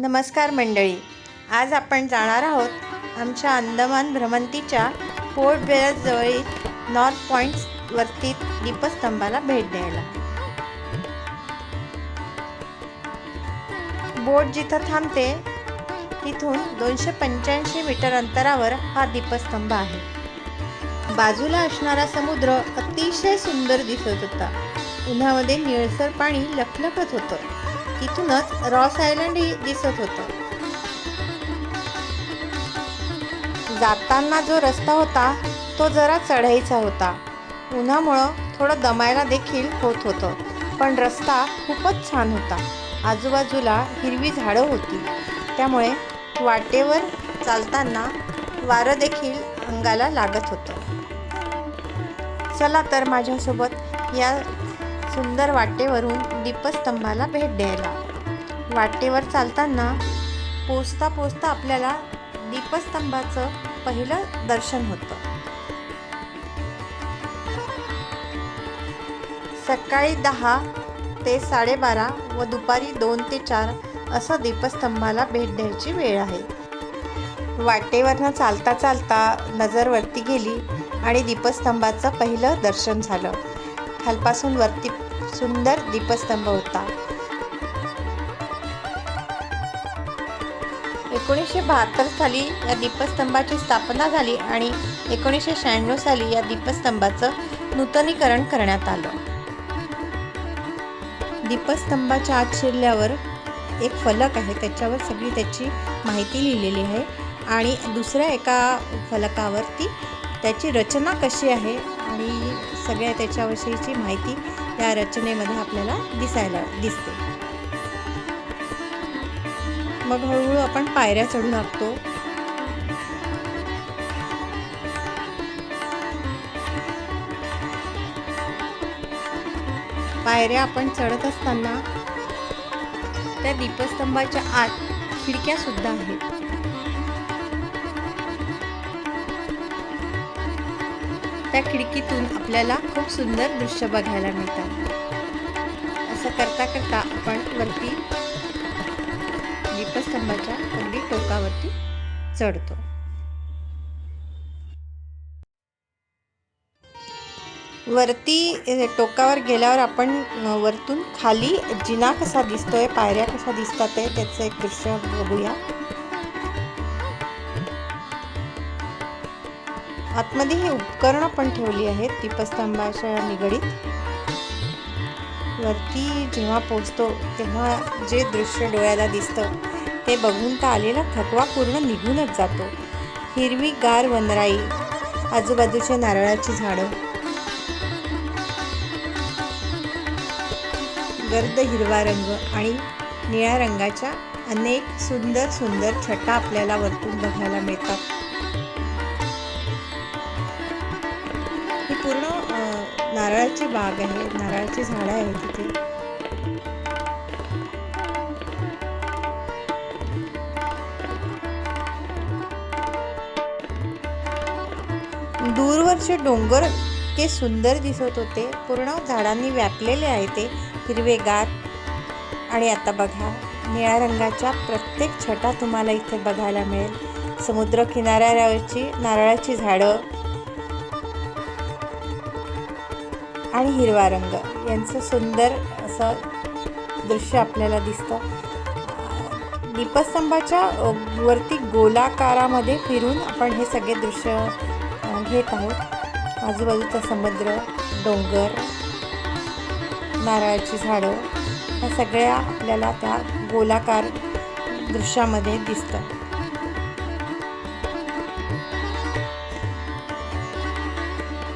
नमस्कार मंडळी, आज आपण जाणार आहोत आमच्या अंदमान भ्रमंतीच्या पोर्ट ब्लेअर जवळील नॉर्थ पॉइंट वरती दीपस्तंभाला भेट द्यायला। बोट जिथं थांबते तिथून 285 मीटर अंतरावर हा दीपस्तंभ आहे। बाजूला असणारा समुद्र अतिशय सुंदर दिसत होता। उन्हामध्ये निळसर पाणी लखलखत होतं। तिथूनच रॉस आयलंड ही दिसत होतं। जाताना जो रस्ता होता तो जरा चढाईचा होता। उन्हामुळं थोडं दमायला देखील होत होतं, पण रस्ता खूपच छान होता। आजूबाजूला हिरवी झाडं होती, त्यामुळे वाटेवर चालताना वारं देखील अंगाला लागत होतं। चला तर माझ्यासोबत या सुंदर वाटेवरून दीपस्तंभाला भेट द्यायला। वाटेवर चालताना पोचता पोचता आपल्याला दीपस्तंभाचं पहिलं दर्शन होतं। सकाळी 10 ते 12:30 व दुपारी 2 ते 4 असं दीपस्तंभाला भेट द्यायची वेळ आहे। वाटेवरनं चालता चालता नजर वरती गेली आणि दीपस्तंभाचं पहिलं दर्शन झालं। खालपासून वरती सुंदर दीपस्तंभ होता। 1972 साली या दीपस्तंभाची स्थापना झाली आणि 1996 साली या दीपस्तंभाचं नूतनीकरण करण्यात आलं। दीपस्तंभाच्या आत शिरल्यावर एक फलक आहे, त्याच्यावर सगळी त्याची माहिती लिहिलेली आहे आणि दुसऱ्या एका फलकावरती त्याची रचना कशी आहे आणि सगळ्या त्याच्याविषयीची माहिती या रचनेमध्ये आपल्याला दिसते। मग हळूहळू आपण पायऱ्या चढू लागतो। पायऱ्या आपण चढत असताना त्या दीपस्तंभाच्या आत खिडक्या सुद्धा आहेत। त्या खिडकीतून आपल्याला खूप सुंदर दृश्य बघायला मिळतात। असं करता करता आपण वरती दीपस्तंभाच्या अगदी टोकावरती चढतो। वरती टोकावर गेल्यावर आपण वरतून खाली जिना कसा दिसतोय, पायऱ्या कशा दिसतात आहे त्याचं एक दृश्य बघूया। आतमध्ये ही उपकरणं पण ठेवली आहेत दीपस्तंभाच्या निगडीत। वरती जेव्हा पोहोचतो तेव्हा जे दृश्य डोळ्याला दिसतं ते बघून तर आलेला थकवा पूर्ण निघूनच जातो। हिरवीगार वनराई, आजूबाजूचे नारळाची झाडं, गर्द हिरवा रंग आणि निळ्या रंगाच्या अनेक सुंदर सुंदर छटा आपल्याला वरतून बघायला मिळतात। ही पूर्ण नारळाची बाग आहे, नारळाची झाडं आहेत तिथे। दूरवरचे डोंगर इतके सुंदर दिसत होते, पूर्ण झाडांनी व्यापलेले आहे ते हिरवेगार। आणि आता बघा, निळ्या रंगाच्या प्रत्येक छटा तुम्हाला इथे बघायला मिळेल। समुद्र किनाऱ्यावरची नारळाची झाडं आणि हिरवा रंग यांचं सुंदर असं दृश्य आपल्याला दिसतं। दीपस्तंभाच्या वरती गोलाकारामध्ये फिरून आपण हे सगळे दृश्य घेत आहोत। आजूबाजूचा समुद्र, डोंगर, नारळाची झाडं या सगळ्या आपल्याला त्या गोलाकार दृश्यामध्ये दिसतं।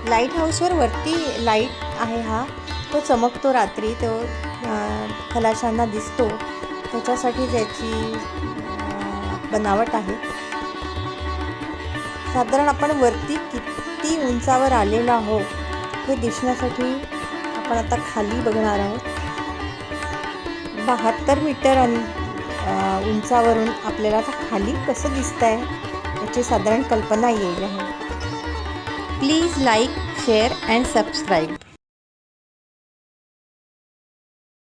लाईट हाऊसवर वरती लाईट आहे, हा तो चमकतो रात्री, तो खलाशांना दिसतो, त्याच्यासाठी त्याची बनावट आहे। साधारण आपण वरती किती उंचावर आलेलो आहोत हे दिसण्यासाठी आपण आता खाली बघणार आहोत। 72 मीटर उंचावरून आपल्याला आता खाली कसं दिसतंय याची साधारण कल्पना येईल आहे। Please like, share and subscribe.